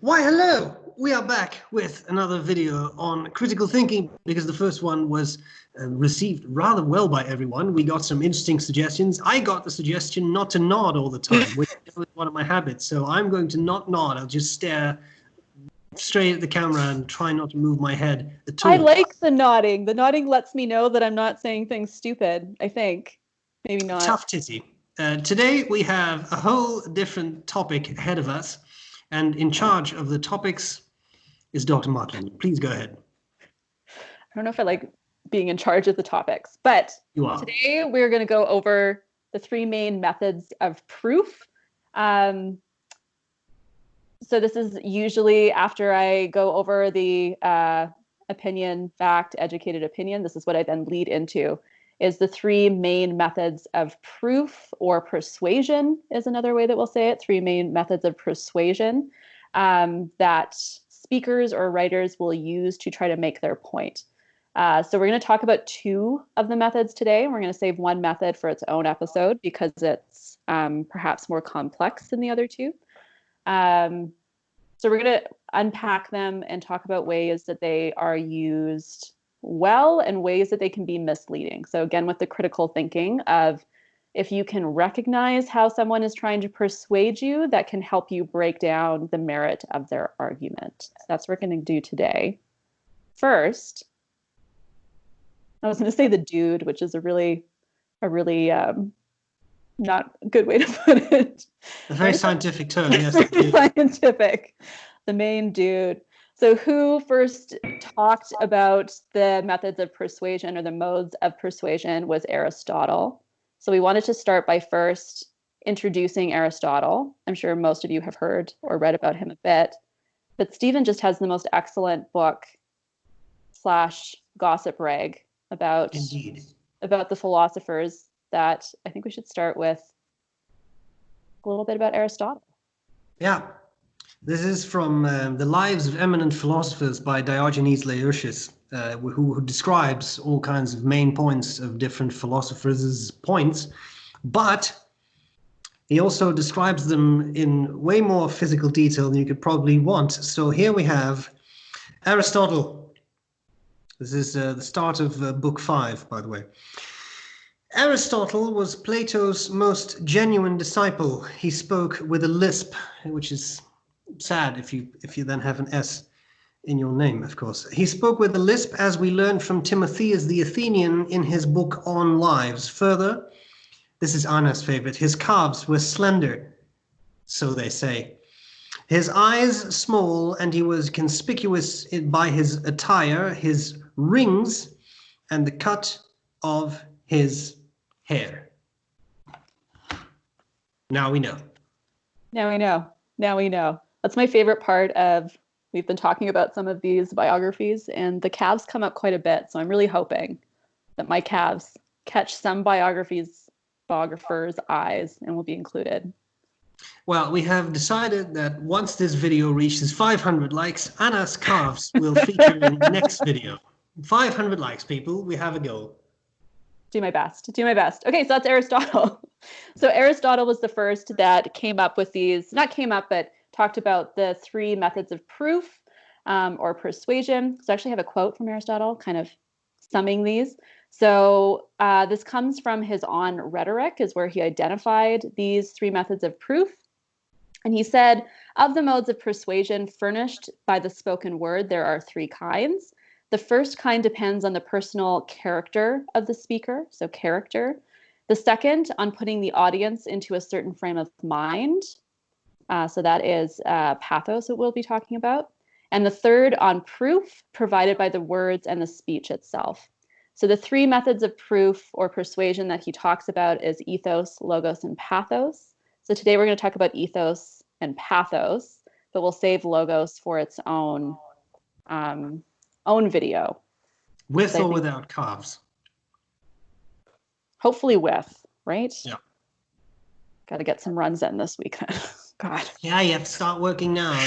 Why, hello! We are back with another video on critical thinking because the first one was received rather well by everyone. We got some interesting suggestions. I got the suggestion not to nod all the time, which is one of my habits. So I'm going to not nod. I'll just stare straight at the camera and try not to move my head at all. I like the nodding. The nodding lets me know that I'm not saying things stupid, I think. Maybe not. Tough titty. Today we have a whole different topic ahead of us. And in charge of the topics is Dr. Markland. Please go ahead. I don't know if I like being in charge of the topics, but today we're going to go over the three main methods of proof. So this is usually after I go over the opinion, fact, educated opinion. This is what I then lead into, is the three main methods of proof, or persuasion is another way that we'll say it. Three main methods of persuasion that speakers or writers will use to try to make their point. So we're going to talk about two of the methods today. We're going to save one method for its own episode because it's perhaps more complex than the other two. So we're going to unpack them and talk about ways that they are used well and ways that they can be misleading. So again, with the critical thinking of, if you can recognize how someone is trying to persuade you, that can help you break down the merit of their argument. So that's what we're going to do today. First, I was going to say the dude, which is a really not a good way to put it. A very scientific term, yes. Scientific. The main dude. So who first talked about the methods of persuasion, or the modes of persuasion, was Aristotle. So we wanted to start by first introducing Aristotle. I'm sure most of you have heard or read about him a bit, but Stephen just has the most excellent book / gossip rag about the philosophers, that I think we should start with a little bit about Aristotle. Yeah. This is from The Lives of Eminent Philosophers by Diogenes Laertius, who describes all kinds of main points of different philosophers' points, but he also describes them in way more physical detail than you could probably want. So here we have Aristotle. This is the start of Book 5, by the way. Aristotle was Plato's most genuine disciple. He spoke with a lisp, which is sad if you then have an S in your name, of course. He spoke with a lisp, as we learn from Timotheus the Athenian in his book On Lives. Further, this is Anna's favorite, his calves were slender, so they say. His eyes small, and he was conspicuous by his attire, his rings, and the cut of his hair. Now we know. Now we know. Now we know. That's my favorite part of, we've been talking about some of these biographies, and the calves come up quite a bit. So I'm really hoping that my calves catch some biographer's eyes and will be included. Well, we have decided that once this video reaches 500 likes, Anna's calves will feature in the next video. 500 likes, people. We have a goal. Do my best. Do my best. Okay, so that's Aristotle. So Aristotle was the first that came up with these, not came up, but talked about the three methods of proof or persuasion. So I actually have a quote from Aristotle kind of summing these. So this comes from his On Rhetoric, is where he identified these three methods of proof. And he said, of the modes of persuasion furnished by the spoken word, there are three kinds. The first kind depends on the personal character of the speaker, so character. The second, on putting the audience into a certain frame of mind. So that is pathos that we'll be talking about. And the third, on proof provided by the words and the speech itself. So the three methods of proof or persuasion that he talks about is ethos, logos, and pathos. So today we're going to talk about ethos and pathos, but we'll save logos for its own video. With or without calves? Hopefully with, right? Yeah. Got to get some runs in this week. God. Yeah, you have to start working now.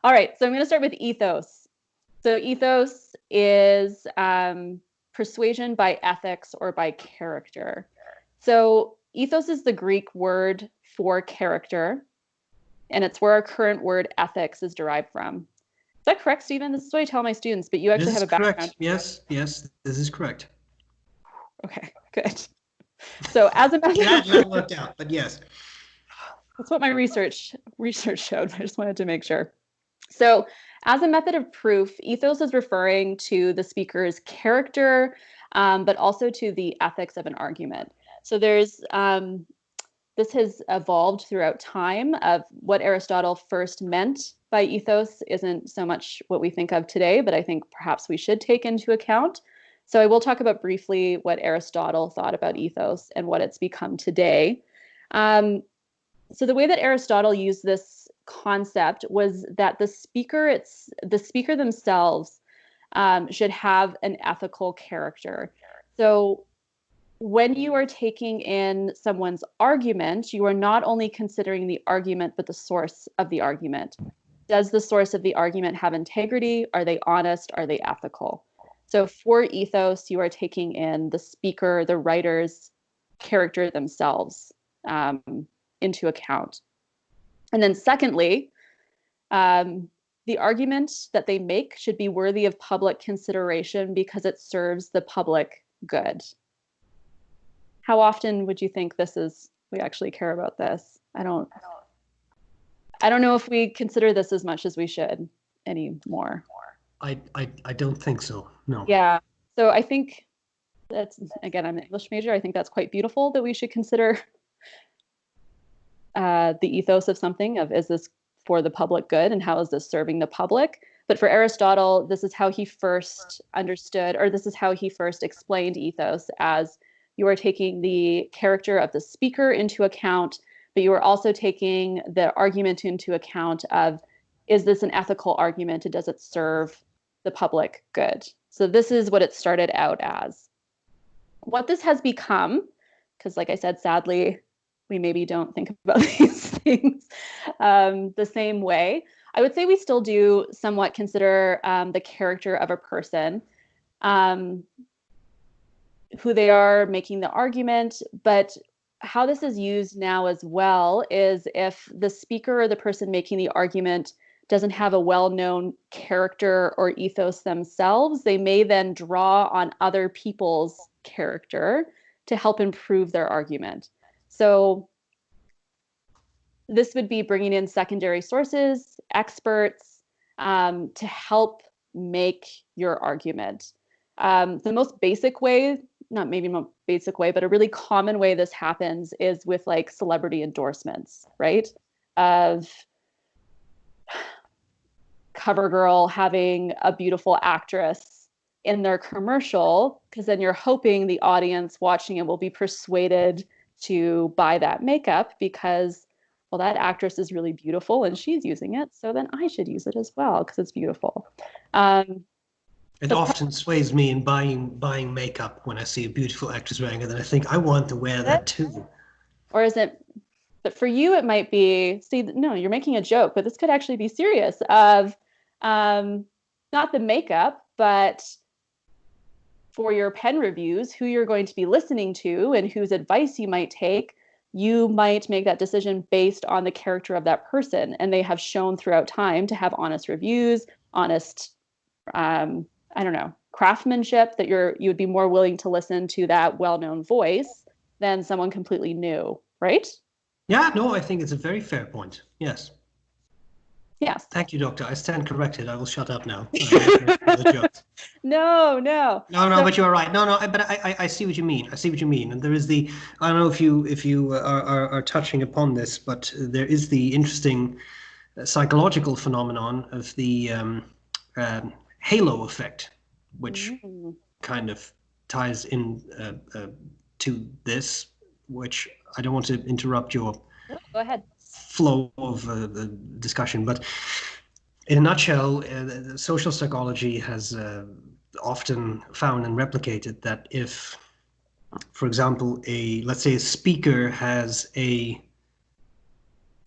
All right, so I'm going to start with ethos. So ethos is persuasion by ethics or by character. So ethos is the Greek word for character. and it's where our current word ethics is derived from. Is that correct, Stephen? This is what I tell my students, but you actually have a background. Correct. Yes, this is correct. Okay, good. So as a method Glad that worked out, but yes. That's what my research showed. I just wanted to make sure. So as a method of proof, ethos is referring to the speaker's character, but also to the ethics of an argument. So there's this has evolved throughout time. Of what Aristotle first meant by ethos isn't so much what we think of today, but I think perhaps we should take into account. So I will talk about briefly what Aristotle thought about ethos and what it's become today. So the way that Aristotle used this concept was that the speaker themselves should have an ethical character. So when you are taking in someone's argument, you are not only considering the argument, but the source of the argument. Does the source of the argument have integrity? Are they honest? Are they ethical? So for ethos, you are taking in the speaker, the writer's character themselves into account. And then secondly, the argument that they make should be worthy of public consideration because it serves the public good. How often would you think we actually care about this? I don't know if we consider this as much as we should anymore. I don't think so. No. Yeah. So I think that's, again, I'm an English major. I think that's quite beautiful that we should consider the ethos of something, of is this for the public good and how is this serving the public? But for Aristotle, this is how he first understood, or this is how he first explained ethos, as you are taking the character of the speaker into account, but you are also taking the argument into account of, is this an ethical argument and does it serve the public good? So this is what it started out as. What this has become, because like I said, sadly, we maybe don't think about these things the same way. I would say we still do somewhat consider the character of a person, who they are making the argument, but how this is used now as well is if the speaker or the person making the argument doesn't have a well-known character or ethos themselves, they may then draw on other people's character to help improve their argument. So this would be bringing in secondary sources, experts, to help make your argument. The most basic way, not maybe the most basic way, but a really common way this happens is with like celebrity endorsements, right? Of CoverGirl having a beautiful actress in their commercial, because then you're hoping the audience watching it will be persuaded to buy that makeup because, well, that actress is really beautiful and she's using it, so then I should use it as well because it's beautiful. It often sways me in buying makeup when I see a beautiful actress wearing it, and I think I want to wear that too. Or is it? But for you, it might be. See, no, you're making a joke, but this could actually be serious. Of not the makeup, but for your pen reviews, who you're going to be listening to and whose advice you might take. You might make that decision based on the character of that person, and they have shown throughout time to have honest reviews, honest, craftsmanship, that you would be more willing to listen to that well-known voice than someone completely new, right? Yeah, no, I think it's a very fair point. Yes. Yes. Thank you, Doctor. I stand corrected. I will shut up now. No, but you are right. But I see what you mean. I see what you mean. And there is I don't know if you are touching upon this, but there is the interesting psychological phenomenon of the halo effect, which kind of ties in to this, which I don't want to interrupt your go ahead. Flow of the discussion, but in a nutshell, social psychology has often found and replicated that if, for example, let's say a speaker has say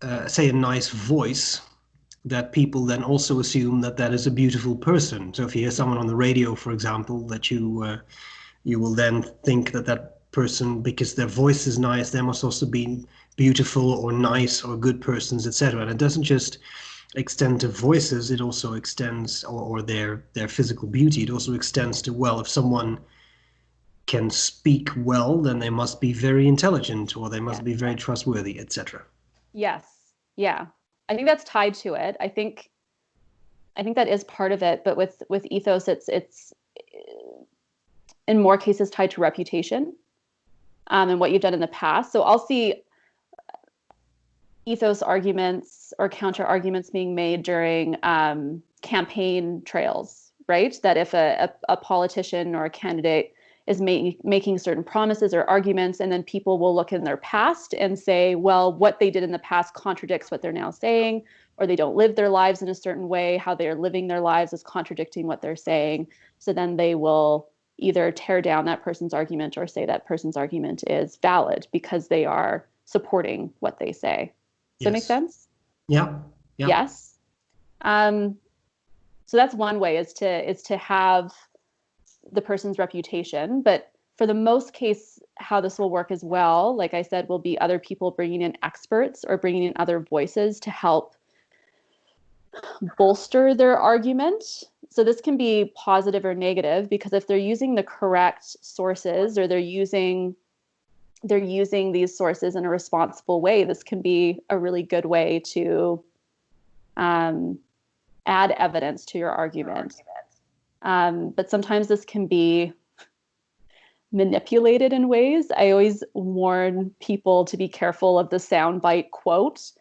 a nice voice, that people then also assume that is a beautiful person. So if you hear someone on the radio, for example, that you will then think that person, because their voice is nice, they must also be beautiful or nice or good persons, etc. And it doesn't just extend to voices, it also extends, or their physical beauty, it also extends to, well, if someone can speak well, then they must be very intelligent or they must Yeah. be very trustworthy, etc. Yes. Yeah. I think that's tied to it. I think that is part of it, but with ethos, it's in more cases tied to reputation, and what you've done in the past. So I'll see ethos arguments or counter arguments being made during campaign trails, right? That if a politician or a candidate is making certain promises or arguments, and then people will look in their past and say, well, what they did in the past contradicts what they're now saying, or they don't live their lives in a certain way, how they're living their lives is contradicting what they're saying. So then they will either tear down that person's argument or say that person's argument is valid because they are supporting what they say. Does that make Yes. sense? Yeah. Yeah. Yes. Um, so that's one way is to have the person's reputation. But for the most case, how this will work as well, like I said, will be other people bringing in experts or bringing in other voices to help bolster their argument. So this can be positive or negative, because if they're using the correct sources or they're using these sources in a responsible way, this can be a really good way to add evidence to your argument. But sometimes this can be manipulated in ways. I always warn people to be careful of the soundbite quote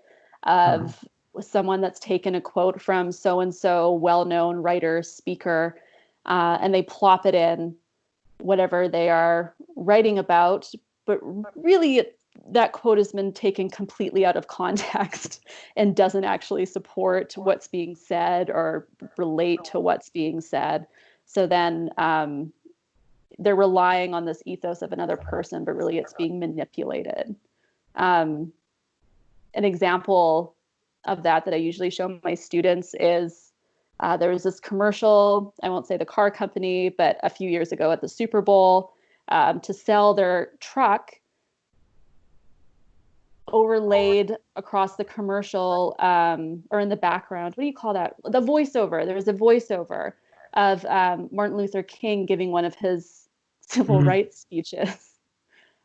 of someone that's taken a quote from so-and-so well-known writer, speaker, and they plop it in whatever they are writing about, but really that quote has been taken completely out of context and doesn't actually support what's being said or relate to what's being said. So then they're relying on this ethos of another person, but really it's being manipulated. An example of that I usually show my students is there was this commercial, I won't say the car company, but a few years ago at the Super Bowl, to sell their truck, overlaid across the commercial, or in the background, what do you call that? The voiceover. There was a voiceover of Martin Luther King giving one of his civil rights speeches.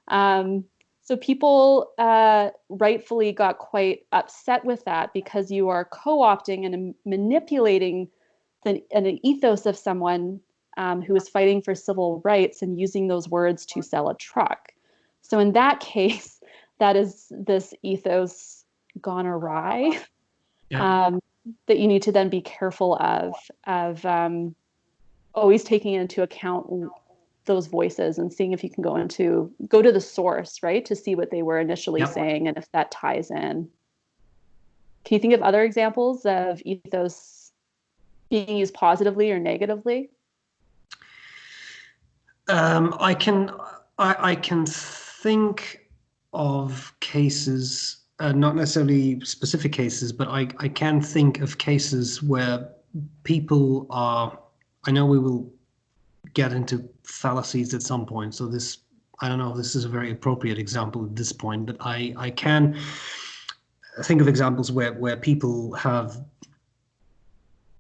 So people rightfully got quite upset with that, because you are co-opting and manipulating an ethos of someone who is fighting for civil rights and using those words to sell a truck. So in that case, that is this ethos gone awry. Yeah. That you need to then be careful of always taking into account those voices and seeing if you can go to the source, right, to see what they were initially Yeah. saying and if that ties in. Can you think of other examples of ethos being used positively or negatively? I can think of cases, not necessarily specific cases, but I can think of cases where people are. I know we will get into fallacies at some point, so this, I don't know if this is a very appropriate example at this point, but I can think of examples where people have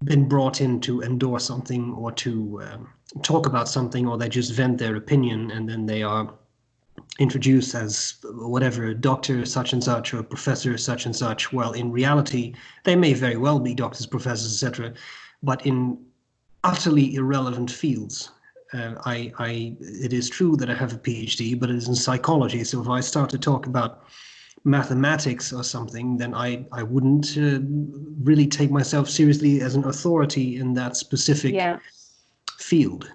been brought in to endorse something or to talk about something, or they just vent their opinion, and then they are introduced as whatever, doctor such and such or professor such and such. Well, in reality, they may very well be doctors, professors, etc., but in utterly irrelevant fields. It is true that I have a PhD, but it is in psychology. So if I start to talk about mathematics or something, then I wouldn't really take myself seriously as an authority in that specific Yeah. field.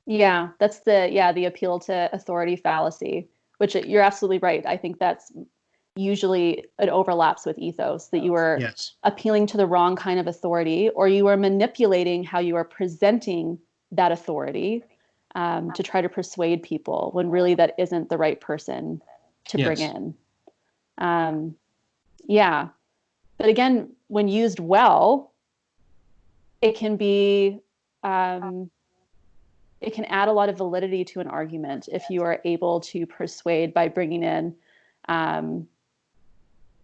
Yeah, that's the appeal to authority fallacy, which you're absolutely right. I think that's usually it overlaps with ethos, that you are Yes. appealing to the wrong kind of authority, or you are manipulating how you are presenting that authority to try to persuade people when really that isn't the right person to bring Yes. in. Um, yeah, but again, when used well, it can be um, it can add a lot of validity to an argument if you are able to persuade by bringing in um,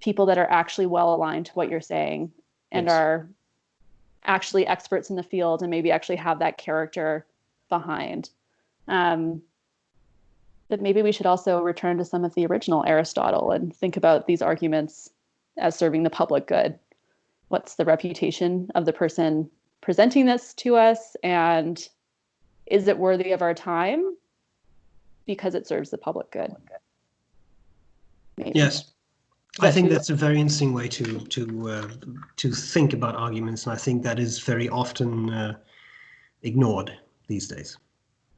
people that are actually well aligned to what you're saying and are actually experts in the field and maybe actually have that character behind. But maybe we should also return to some of the original Aristotle and think about these arguments as serving the public good. What's the reputation of the person presenting this to us, and is it worthy of our time because it serves the public good? Maybe. Yes, I think that's a very interesting way to think about arguments, and I think that is very often ignored these days.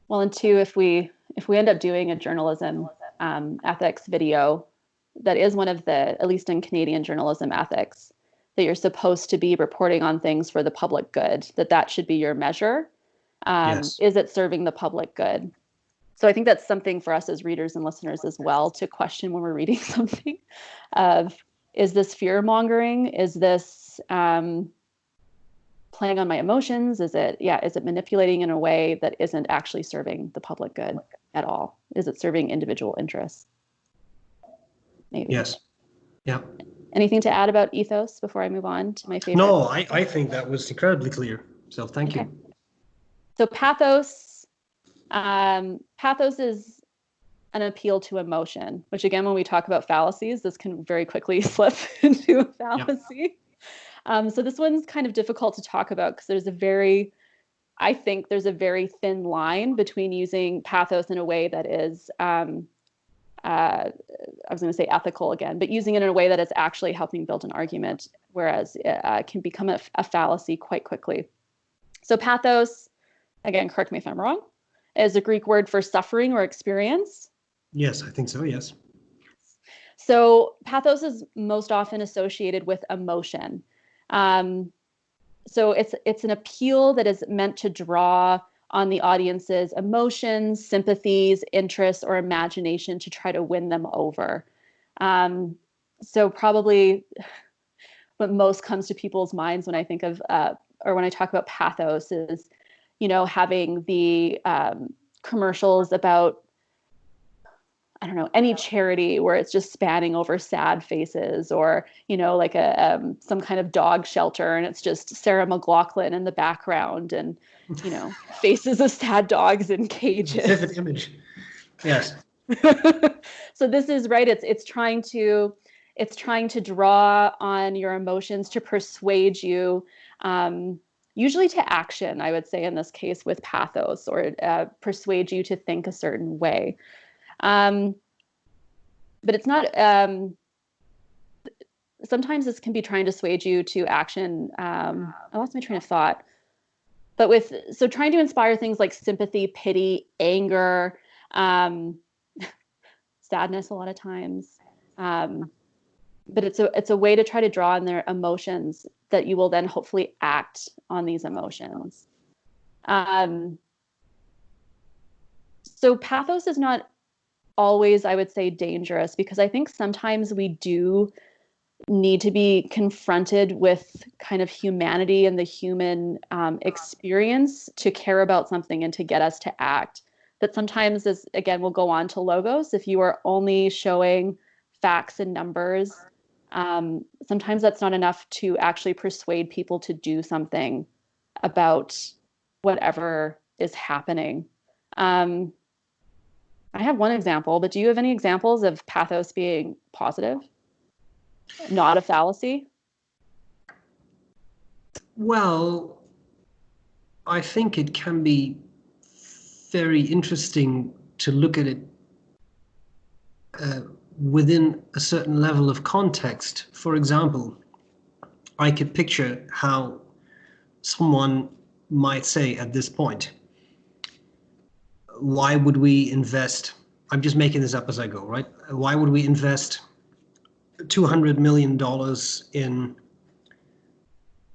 Well, and two, if we end up doing a journalism ethics video, that is one of the, at least in Canadian journalism ethics, that you're supposed to be reporting on things for the public good, that should be your measure. Yes. Is it serving the public good? So I think that's something for us as readers and listeners as well to question when we're reading something of, is this fear mongering? Is this playing on my emotions? Is it manipulating in a way that isn't actually serving the public good at all? Is it serving individual interests? Maybe. Yes. Yeah. Anything to add about ethos before I move on to my favorite? No, I think that was incredibly clear. So thank you. So pathos is an appeal to emotion, which again, when we talk about fallacies, this can very quickly slip into a fallacy. So this one's kind of difficult to talk about because I think there's a very thin line between using pathos in a way that is, I was going to say ethical again, but using it in a way that is actually helping build an argument, whereas it can become a fallacy quite quickly. So pathos, again, correct me if I'm wrong, is a Greek word for suffering or experience. Yes, I think so, yes. So pathos is most often associated with emotion. So it's an appeal that is meant to draw on the audience's emotions, sympathies, interests, or imagination to try to win them over. So probably what most comes to people's minds when I think of, or when I talk about pathos is, having the commercials about, I don't know, any charity where it's just spanning over sad faces, or, like some kind of dog shelter and it's just Sarah McLachlan in the background and, faces of sad dogs in cages. Vivid image. Yes. So this is right. It's trying to draw on your emotions to persuade you, usually to action, I would say in this case with pathos, or persuade you to think a certain way. But it's not, sometimes this can be trying to sway you to action. I lost my train of thought, but so trying to inspire things like sympathy, pity, anger, sadness a lot of times. But it's a way to try to draw on their emotions that you will then hopefully act on these emotions. So pathos is not always, I would say, dangerous, because I think sometimes we do need to be confronted with kind of humanity and the human experience to care about something and to get us to act. But sometimes, as again, we'll go on to logos, if you are only showing facts and numbers, sometimes that's not enough to actually persuade people to do something about whatever is happening. I have one example, but do you have any examples of pathos being positive, not a fallacy? Well, I think it can be very interesting to look at it within a certain level of context. For example, I could picture how someone might say at this point, why would we invest, I'm just making this up as I go, right? Why would we invest $200 million in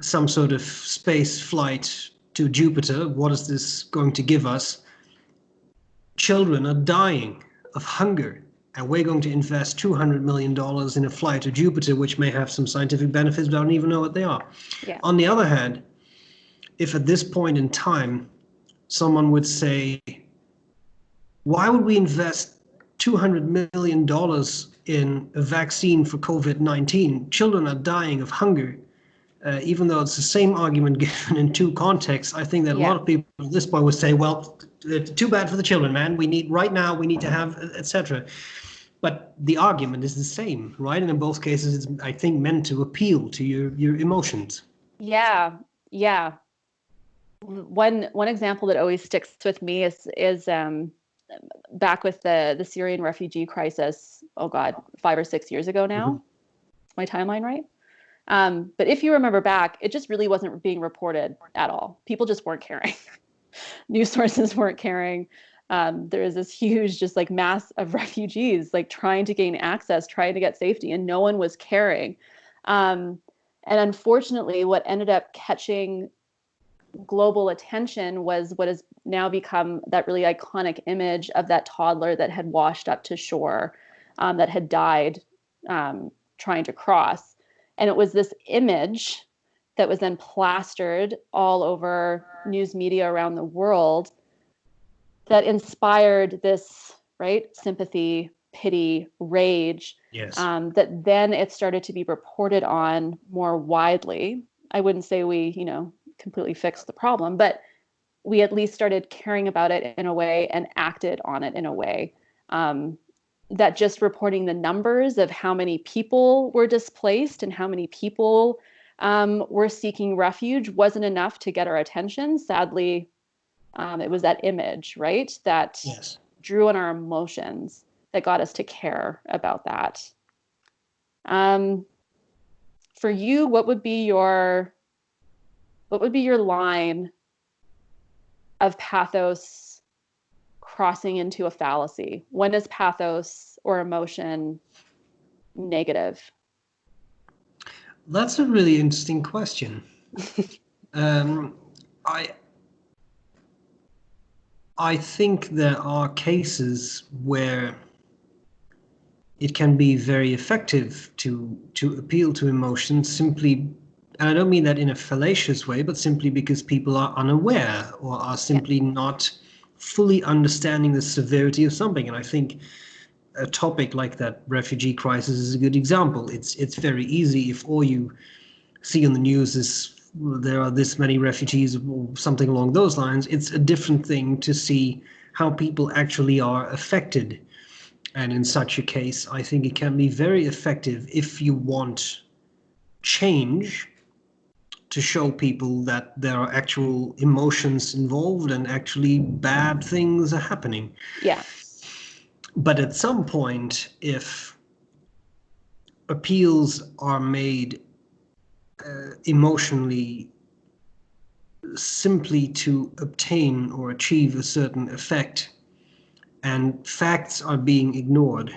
some sort of space flight to Jupiter? What is this going to give us? Children are dying of hunger, and we're going to invest $200 million in a flight to Jupiter, which may have some scientific benefits, but I don't even know what they are. Yeah. On the other hand, if at this point in time, someone would say, why would we invest $200 million in a vaccine for COVID-19. Children are dying of hunger. Even though it's the same argument given in two contexts, I think that a lot of people at this point would say, well, too bad for the children, man. We need to have, etc. But the argument is the same, right? And in both cases, it's, I think, meant to appeal to your emotions. Yeah, yeah. One example that always sticks with me is back with the Syrian refugee crisis. Oh God, 5 or 6 years ago now. Is my timeline right? But if you remember back, it just really wasn't being reported at all. People just weren't caring. News sources weren't caring. There was this huge, just like mass of refugees, like trying to gain access, trying to get safety, and no one was caring. And unfortunately, what ended up catching global attention was what has now become that really iconic image of that toddler that had washed up to shore, that had died trying to cross. And it was this image that was then plastered all over news media around the world that inspired this, right, sympathy, pity, rage. Yes. That then it started to be reported on more widely. I wouldn't say we, completely fixed the problem, but we at least started caring about it in a way and acted on it in a way that just reporting the numbers of how many people were displaced and how many people were seeking refuge wasn't enough to get our attention. Sadly, it was that image, right, that drew on our emotions that got us to care about that. For you, what would be your line of pathos crossing into a fallacy? When is pathos or emotion negative? That's a really interesting question. I think there are cases where it can be very effective to appeal to emotions simply, and I don't mean that in a fallacious way, but simply because people are unaware or are simply not fully understanding the severity of something. And I think a topic like that refugee crisis is a good example. It's very easy if all you see on the news is there are this many refugees or something along those lines. It's a different thing to see how people actually are affected. And in such a case, I think it can be very effective if you want change to show people that there are actual emotions involved and actually bad things are happening. Yeah. But at some point, if appeals are made emotionally simply to obtain or achieve a certain effect, and facts are being ignored,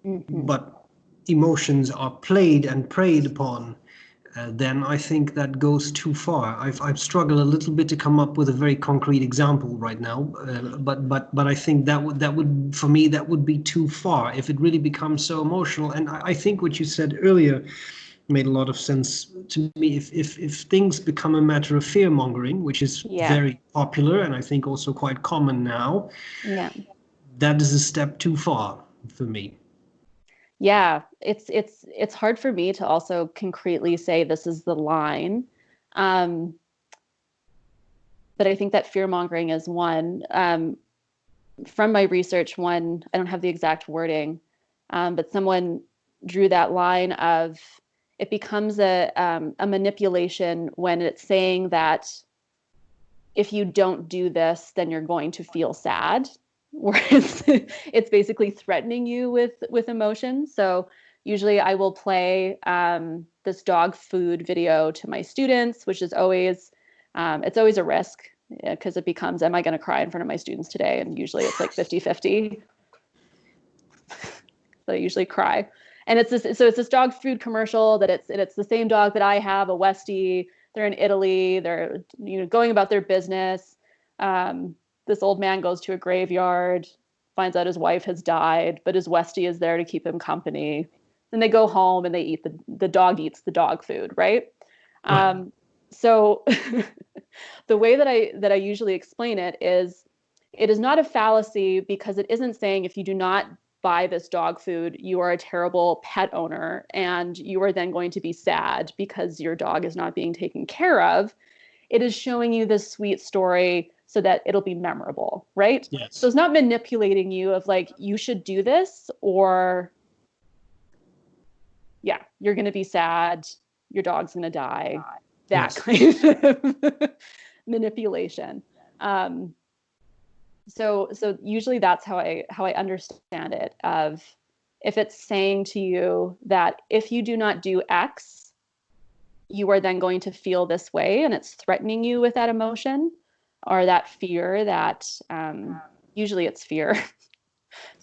but emotions are played and preyed upon, then I think that goes too far. I've struggled a little bit to come up with a very concrete example right now, but I think that would for me that would be too far if it really becomes so emotional. And I think what you said earlier made a lot of sense to me. If things become a matter of fear mongering, which is very popular and I think also quite common now, that is a step too far for me. Yeah, it's hard for me to also concretely say this is the line. But I think that fear mongering is one. From my research, I don't have the exact wording, but someone drew that line of it becomes a manipulation when it's saying that if you don't do this, then you're going to feel sad. Whereas it's basically threatening you with emotion. So usually I will play this dog food video to my students, which is always, it's always a risk because it becomes, am I going to cry in front of my students today? And usually it's like 50-50. So I usually cry. And it's this dog food commercial that it's the same dog that I have, a Westie. They're in Italy. They're going about their business. This old man goes to a graveyard, finds out his wife has died, but his Westie is there to keep him company. Then they go home and they eat the dog eats the dog food, right? So the way that I usually explain it is not a fallacy because it isn't saying if you do not buy this dog food, you are a terrible pet owner, and you are then going to be sad because your dog is not being taken care of. It is showing you this sweet story so that it'll be memorable, right? Yes. So it's not manipulating you of like, you should do this, or yeah, you're going to be sad, your dog's going to die, that Yes. kind of manipulation. So usually that's how I understand it, of if it's saying to you that if you do not do X, you are then going to feel this way, and it's threatening you with that emotion or that fear, that usually it's fear,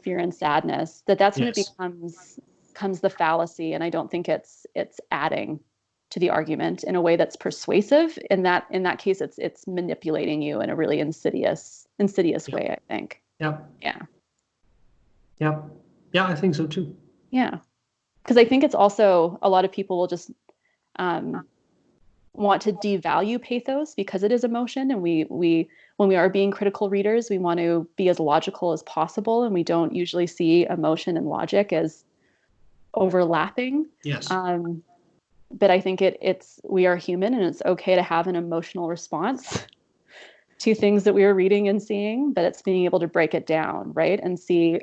fear and sadness, that's when it becomes the fallacy. And I don't think it's adding to the argument in a way that's persuasive. In that case, it's manipulating you in a really insidious way, I think. Yeah. Yeah. Yeah. Yeah, I think so too. Yeah. Because I think it's also, a lot of people will just want to devalue pathos because it is emotion, and we when we are being critical readers, we want to be as logical as possible, and we don't usually see emotion and logic as overlapping. Yes. But I think we are human, and it's okay to have an emotional response to things that we are reading and seeing, but it's being able to break it down, right? And see,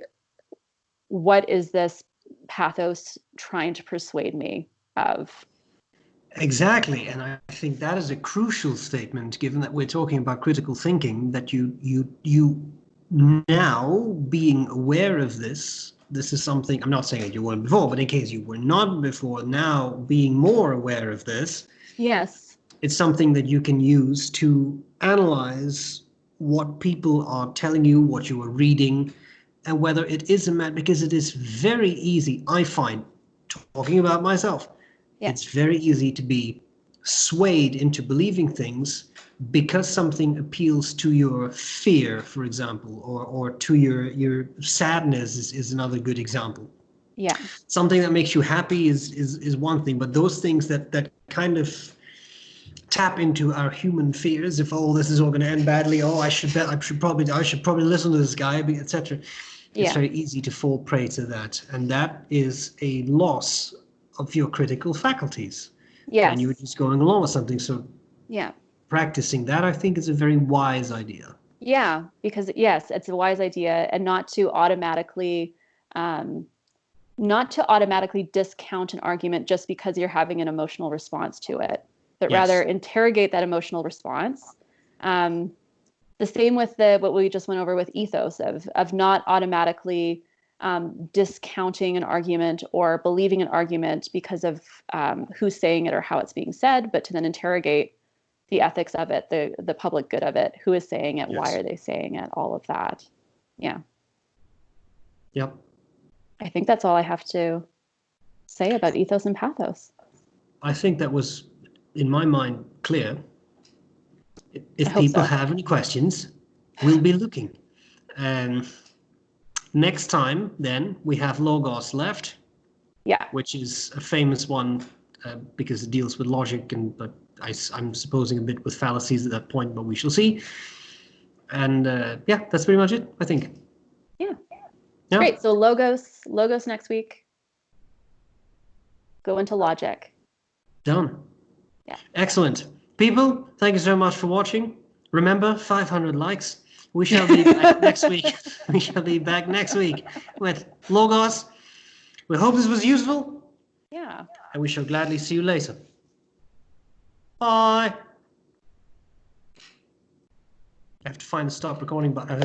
what is this pathos trying to persuade me of? Exactly. And I think that is a crucial statement, given that we're talking about critical thinking, that you now being aware of this is something, I'm not saying that you weren't before, but in case you were not before, now being more aware of this. Yes. It's something that you can use to analyze what people are telling you, what you are reading, and whether it is a matter, because it is very easy, I find, talking about myself, it's very easy to be swayed into believing things because something appeals to your fear, for example, or to your sadness is another good example. Yeah. Something that makes you happy is one thing, but those things that kind of tap into our human fears, if this is all going to end badly, I should probably listen to this guy, etc. It's very easy to fall prey to that, and that is a loss of your critical faculties. Yes. And you're just going along with something. So practicing that, I think, is a very wise idea. Yeah, because yes, it's a wise idea, and not to automatically discount an argument just because you're having an emotional response to it, but rather interrogate that emotional response. The same with what we just went over with ethos, of not automatically discounting an argument or believing an argument because of who's saying it or how it's being said, but to then interrogate the ethics of it, the public good of it, who is saying it, why are they saying it, all of that. Yeah. Yep. I think that's all I have to say about ethos and pathos. I think that was, in my mind, clear. If people have any questions, we'll be looking. Next time, then, we have logos left. Yeah. Which is a famous one because it deals with logic, but I'm supposing a bit with fallacies at that point, but we shall see. And that's pretty much it, I think. Yeah. Great. So logos next week. Go into logic. Done. Yeah. Excellent. People, thank you so much for watching. Remember, 500 likes. We shall be back next week. We shall be back next week with logos. We hope this was useful. Yeah. And we shall gladly see you later. Bye. I have to find the stop recording button.